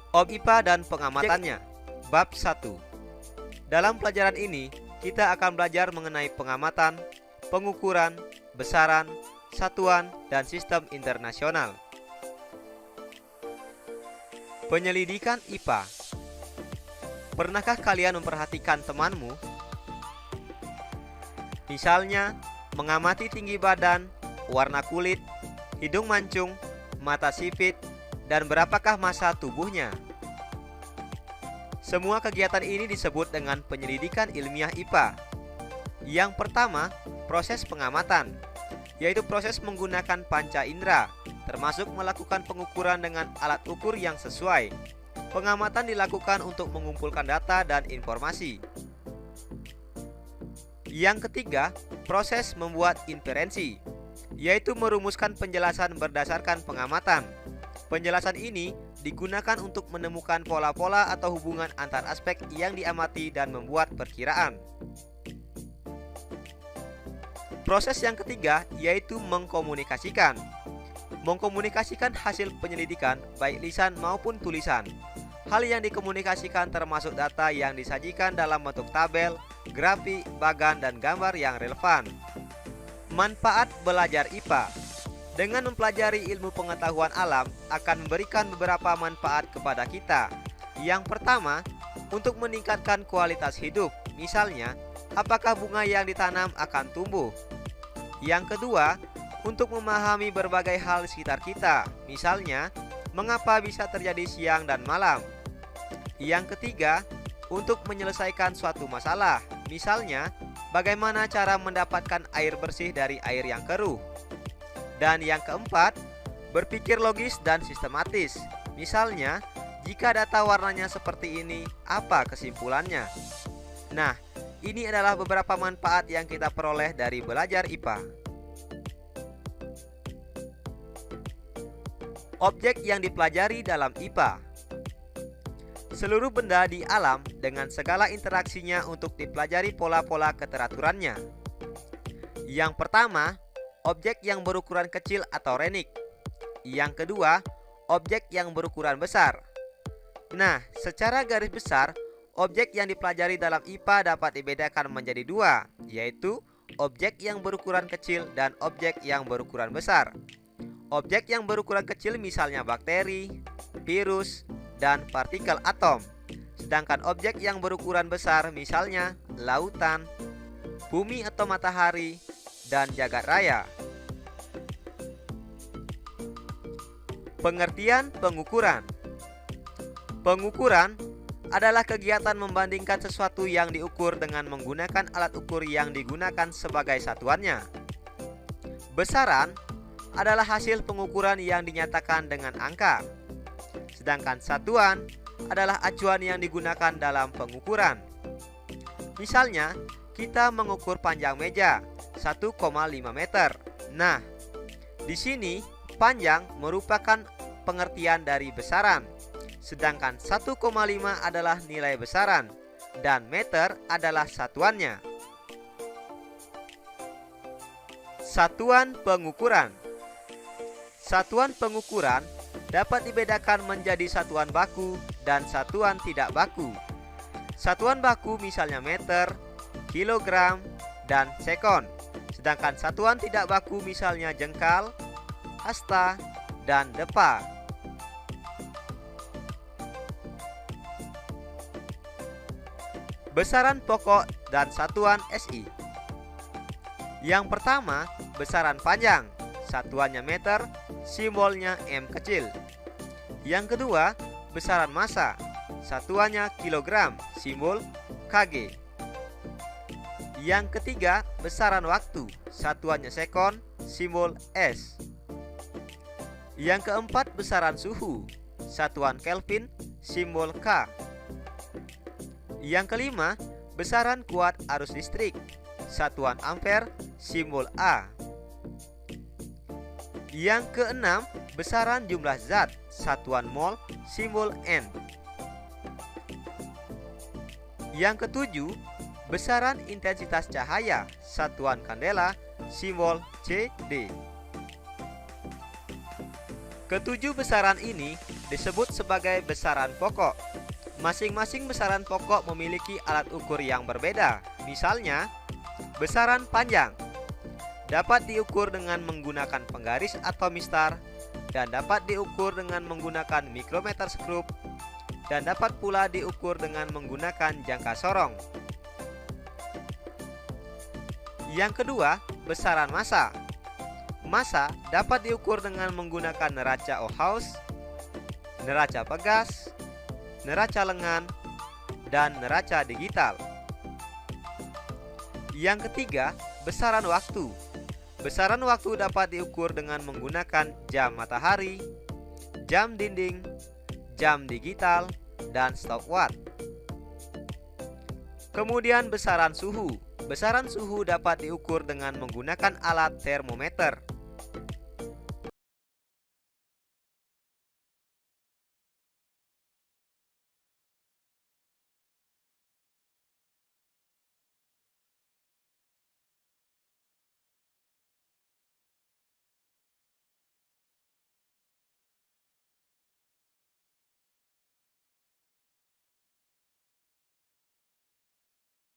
IPA dan pengamatannya. Bab 1. Dalam pelajaran ini, kita akan belajar mengenai pengamatan, pengukuran, besaran, satuan, dan sistem internasional. Penyelidikan IPA. Pernahkah kalian memperhatikan temanmu? Misalnya, mengamati tinggi badan, warna kulit, hidung mancung, mata sipit, dan berapakah massa tubuhnya. Semua kegiatan ini disebut dengan penyelidikan ilmiah IPA. Yang pertama, proses pengamatan, yaitu proses menggunakan panca indera, termasuk melakukan pengukuran dengan alat ukur yang sesuai. Pengamatan dilakukan untuk mengumpulkan data dan informasi. Yang ketiga, proses membuat inferensi, yaitu merumuskan penjelasan berdasarkan pengamatan. Penjelasan ini digunakan untuk menemukan pola-pola atau hubungan antar aspek yang diamati dan membuat perkiraan. Proses yang ketiga yaitu mengkomunikasikan. Mengkomunikasikan hasil penyelidikan baik lisan maupun tulisan. Hal yang dikomunikasikan termasuk data yang disajikan dalam bentuk tabel, grafik, bagan, dan gambar yang relevan. Manfaat belajar IPA. Dengan mempelajari ilmu pengetahuan alam akan memberikan beberapa manfaat kepada kita. Yang pertama, untuk meningkatkan kualitas hidup. Misalnya, apakah bunga yang ditanam akan tumbuh? Yang kedua, untuk memahami berbagai hal di sekitar kita. Misalnya, mengapa bisa terjadi siang dan malam? Yang ketiga, untuk menyelesaikan suatu masalah. Misalnya, bagaimana cara mendapatkan air bersih dari air yang keruh? Dan yang keempat, berpikir logis dan sistematis. Misalnya, jika data warnanya seperti ini, apa kesimpulannya? Nah, ini adalah beberapa manfaat yang kita peroleh dari belajar IPA. Objek yang dipelajari dalam IPA. Seluruh benda di alam dengan segala interaksinya untuk dipelajari pola-pola keteraturannya. Yang pertama, objek yang berukuran kecil atau renik. Yang kedua, objek yang berukuran besar. Nah, secara garis besar, objek yang dipelajari dalam IPA dapat dibedakan menjadi dua, yaitu objek yang berukuran kecil dan objek yang berukuran besar. Objek yang berukuran kecil misalnya bakteri, virus, dan partikel atom. Sedangkan objek yang berukuran besar misalnya lautan, bumi atau matahari, dan jagat raya. Pengertian pengukuran. Pengukuran adalah kegiatan membandingkan sesuatu yang diukur dengan menggunakan alat ukur yang digunakan sebagai satuannya. Besaran adalah hasil pengukuran yang dinyatakan dengan angka. Sedangkan satuan adalah acuan yang digunakan dalam pengukuran. Misalnya, kita mengukur panjang meja 1,5 meter. Nah, di sini panjang merupakan pengertian dari besaran, sedangkan 1,5 adalah nilai besaran dan meter adalah satuannya. Satuan pengukuran. Satuan pengukuran dapat dibedakan menjadi satuan baku dan satuan tidak baku. Satuan baku misalnya meter, kilogram, dan sekon. Sedangkan satuan tidak baku misalnya jengkal, hasta, dan depa. Besaran pokok dan satuan SI. Yang pertama, besaran panjang. Satuannya meter, simbolnya M kecil. Yang kedua, besaran massa. Satuannya kilogram, simbol Kg. Yang ketiga, besaran waktu. Satuannya sekon, simbol S. Yang keempat, besaran suhu. Satuan Kelvin, simbol K. Yang kelima, besaran kuat arus listrik. Satuan ampere, simbol A. Yang keenam, besaran jumlah zat. Satuan mol, simbol N. Yang ketujuh, besaran intensitas cahaya. Satuan kandela, simbol CD. Ketujuh besaran ini disebut sebagai besaran pokok. Masing-masing besaran pokok memiliki alat ukur yang berbeda. Misalnya, besaran panjang dapat diukur dengan menggunakan penggaris atau mistar, dan dapat diukur dengan menggunakan mikrometer skrup, dan dapat pula diukur dengan menggunakan jangka sorong. Yang kedua, besaran massa. Massa dapat diukur dengan menggunakan neraca Ohaus, neraca pegas, neraca lengan, dan neraca digital. Yang ketiga, besaran waktu. Besaran waktu dapat diukur dengan menggunakan jam matahari, jam dinding, jam digital, dan stopwatch. Kemudian besaran suhu. Besaran suhu dapat diukur dengan menggunakan alat termometer.